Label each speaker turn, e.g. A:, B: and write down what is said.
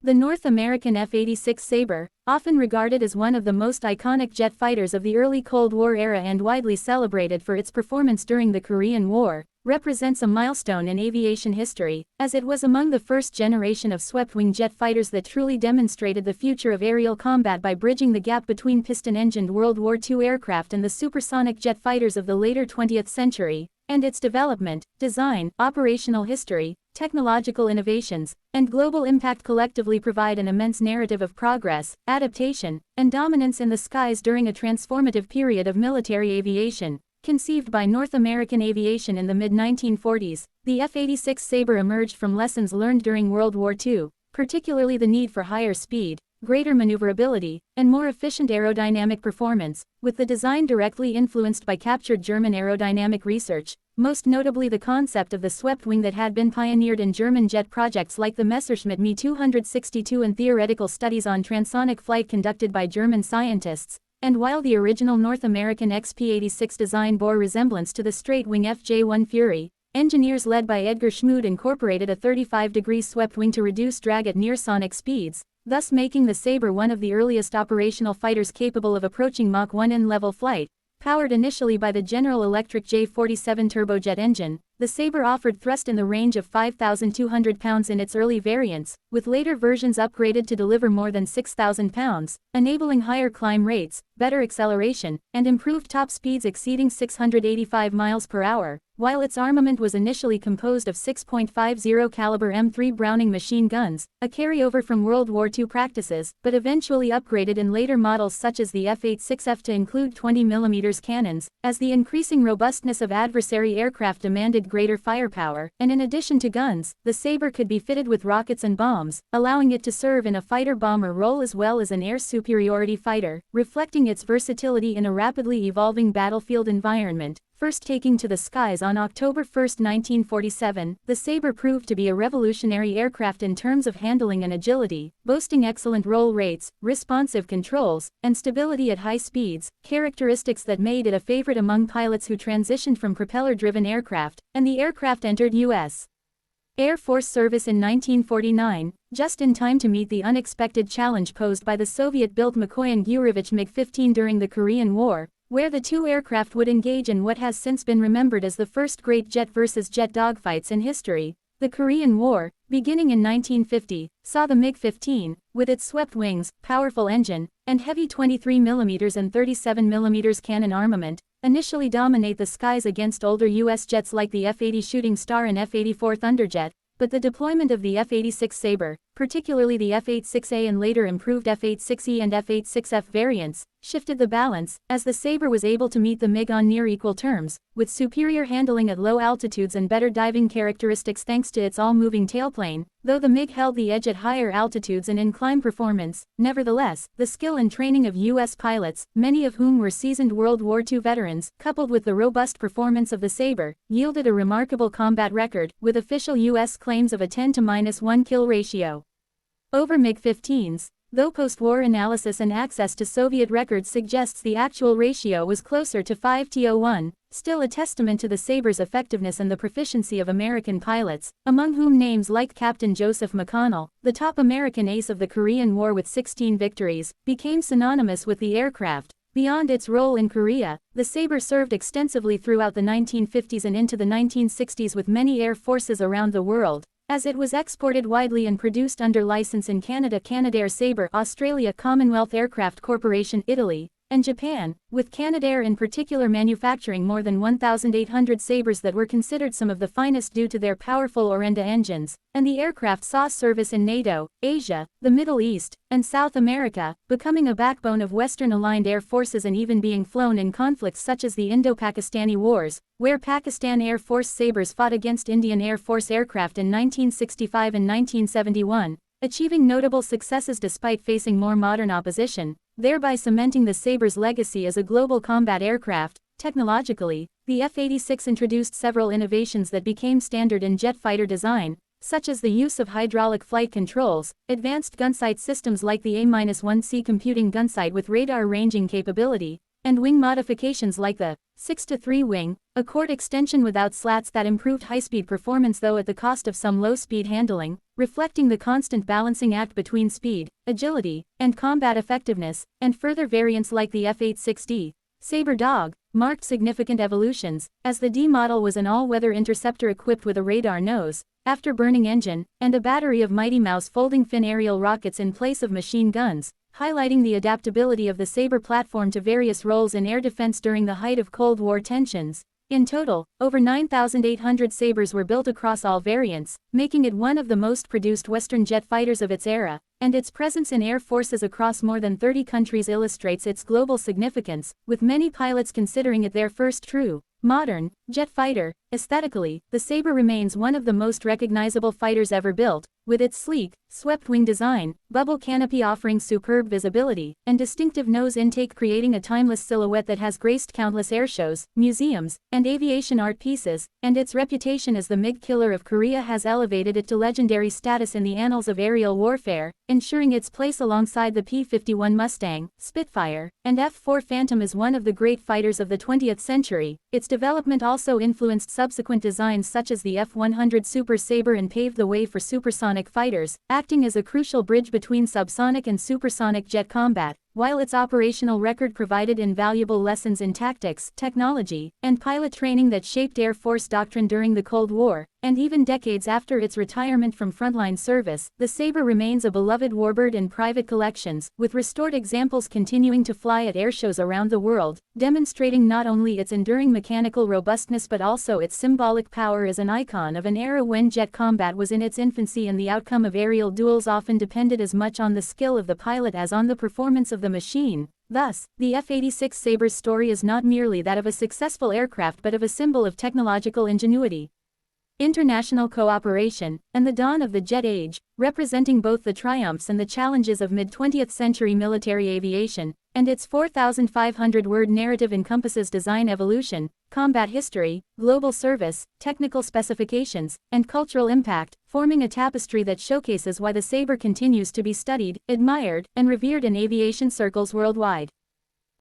A: The North American F-86 Sabre, often regarded as one of the most iconic jet fighters of the early Cold War era and widely celebrated for its performance during the Korean War, represents a milestone in aviation history, as it was among the first generation of swept-wing jet fighters that truly demonstrated the future of aerial combat by bridging the gap between piston-engined World War II aircraft and the supersonic jet fighters of the later 20th century, and its development, design, operational history, technological innovations, and global impact collectively provide an immense narrative of progress, adaptation, and dominance in the skies during a transformative period of military aviation. Conceived by North American aviation in the mid-1940s, the F-86 Sabre emerged from lessons learned during World War II, particularly the need for higher speed, greater maneuverability, and more efficient aerodynamic performance, with the design directly influenced by captured German aerodynamic research, most notably the concept of the swept wing that had been pioneered in German jet projects like the Messerschmitt Me 262 and theoretical studies on transonic flight conducted by German scientists. And while the original North American XP-86 design bore resemblance to the straight-wing FJ-1 Fury, engineers led by Edgar Schmood incorporated a 35-degree swept wing to reduce drag at near-sonic speeds, thus making the Sabre one of the earliest operational fighters capable of approaching Mach 1 in level flight. Powered initially by the General Electric J47 turbojet engine, the Sabre offered thrust in the range of 5,200 pounds in its early variants, with later versions upgraded to deliver more than 6,000 pounds, enabling higher climb rates, better acceleration, and improved top speeds exceeding 685 miles per hour. While its armament was initially composed of 6.50 caliber M3 Browning machine guns, a carryover from World War II practices, but eventually upgraded in later models such as the F-86F to include 20mm cannons, as the increasing robustness of adversary aircraft demanded greater firepower, and in addition to guns, the Sabre could be fitted with rockets and bombs, allowing it to serve in a fighter-bomber role as well as an air superiority fighter, reflecting its versatility in a rapidly evolving battlefield environment. First taking to the skies on October 1, 1947, the Sabre proved to be a revolutionary aircraft in terms of handling and agility, boasting excellent roll rates, responsive controls, and stability at high speeds, characteristics that made it a favorite among pilots who transitioned from propeller-driven aircraft, and the aircraft entered U.S. Air Force service in 1949, just in time to meet the unexpected challenge posed by the Soviet-built Mikoyan Gurevich MiG-15 during the Korean War, where the two aircraft would engage in what has since been remembered as the first great jet versus jet dogfights in history. The Korean War, beginning in 1950, saw the MiG-15, with its swept wings, powerful engine, and heavy 23mm and 37mm cannon armament, initially dominate the skies against older U.S. jets like the F-80 Shooting Star and F-84 Thunderjet, but the deployment of the F-86 Sabre, particularly the F-86A and later improved F-86E and F-86F variants, shifted the balance, as the Sabre was able to meet the MiG on near equal terms, with superior handling at low altitudes and better diving characteristics thanks to its all-moving tailplane, though the MiG held the edge at higher altitudes and in climb performance. Nevertheless, the skill and training of U.S. pilots, many of whom were seasoned World War II veterans, coupled with the robust performance of the Sabre, yielded a remarkable combat record, with official U.S. claims of a 10-to-1 kill ratio over MiG-15s, though post-war analysis and access to Soviet records suggests the actual ratio was closer to 5-to-1, still a testament to the Sabre's effectiveness and the proficiency of American pilots, among whom names like Captain Joseph McConnell, the top American ace of the Korean War with 16 victories, became synonymous with the aircraft. Beyond its role in Korea, the Sabre served extensively throughout the 1950s and into the 1960s with many air forces around the world, as it was exported widely and produced under license in Canada, Canadair Sabre, Australia, Commonwealth Aircraft Corporation, Italy, and Japan, with Canadair in particular manufacturing more than 1,800 Sabres that were considered some of the finest due to their powerful Orenda engines, and the aircraft saw service in NATO, Asia, the Middle East, and South America, becoming a backbone of Western-aligned air forces and even being flown in conflicts such as the Indo-Pakistani Wars, where Pakistan Air Force Sabres fought against Indian Air Force aircraft in 1965 and 1971, achieving notable successes despite facing more modern opposition, thereby cementing the Sabre's legacy as a global combat aircraft. Technologically, the F-86 introduced several innovations that became standard in jet fighter design, such as the use of hydraulic flight controls, advanced gunsight systems like the A-1C computing gunsight with radar ranging capability, and wing modifications like the 6-to-3 wing, a chord extension without slats that improved high-speed performance though at the cost of some low-speed handling, reflecting the constant balancing act between speed, agility, and combat effectiveness, and further variants like the F-86 Sabre dog marked significant evolutions, as the D model was an all-weather interceptor equipped with a radar nose, afterburning engine, and a battery of Mighty Mouse folding-fin aerial rockets in place of machine guns, highlighting the adaptability of the Sabre platform to various roles in air defense during the height of Cold War tensions. In total, over 9,800 Sabres were built across all variants, making it one of the most produced Western jet fighters of its era, and its presence in air forces across more than 30 countries illustrates its global significance, with many pilots considering it their first true, modern, jet fighter. Aesthetically, the Sabre remains one of the most recognizable fighters ever built, with its sleek, swept-wing design, bubble canopy offering superb visibility, and distinctive nose intake creating a timeless silhouette that has graced countless airshows, museums, and aviation art pieces, and its reputation as the MiG killer of Korea has elevated it to legendary status in the annals of aerial warfare, ensuring its place alongside the P-51 Mustang, Spitfire, and F-4 Phantom as one of the great fighters of the 20th century. Its development also influenced subsequent designs such as the F-100 Super Sabre and paved the way for supersonic fighters, acting as a crucial bridge between subsonic and supersonic jet combat. While its operational record provided invaluable lessons in tactics, technology, and pilot training that shaped Air Force doctrine during the Cold War, and even decades after its retirement from frontline service, the Sabre remains a beloved warbird in private collections, with restored examples continuing to fly at airshows around the world, demonstrating not only its enduring mechanical robustness but also its symbolic power as an icon of an era when jet combat was in its infancy and the outcome of aerial duels often depended as much on the skill of the pilot as on the performance of the machine. Thus, the F-86 Sabre's story is not merely that of a successful aircraft but of a symbol of technological ingenuity, international cooperation, and the dawn of the jet age, representing both the triumphs and the challenges of mid-20th century military aviation, and its 4,500-word narrative encompasses design evolution, combat history, global service, technical specifications, and cultural impact, forming a tapestry that showcases why the Sabre continues to be studied, admired, and revered in aviation circles worldwide.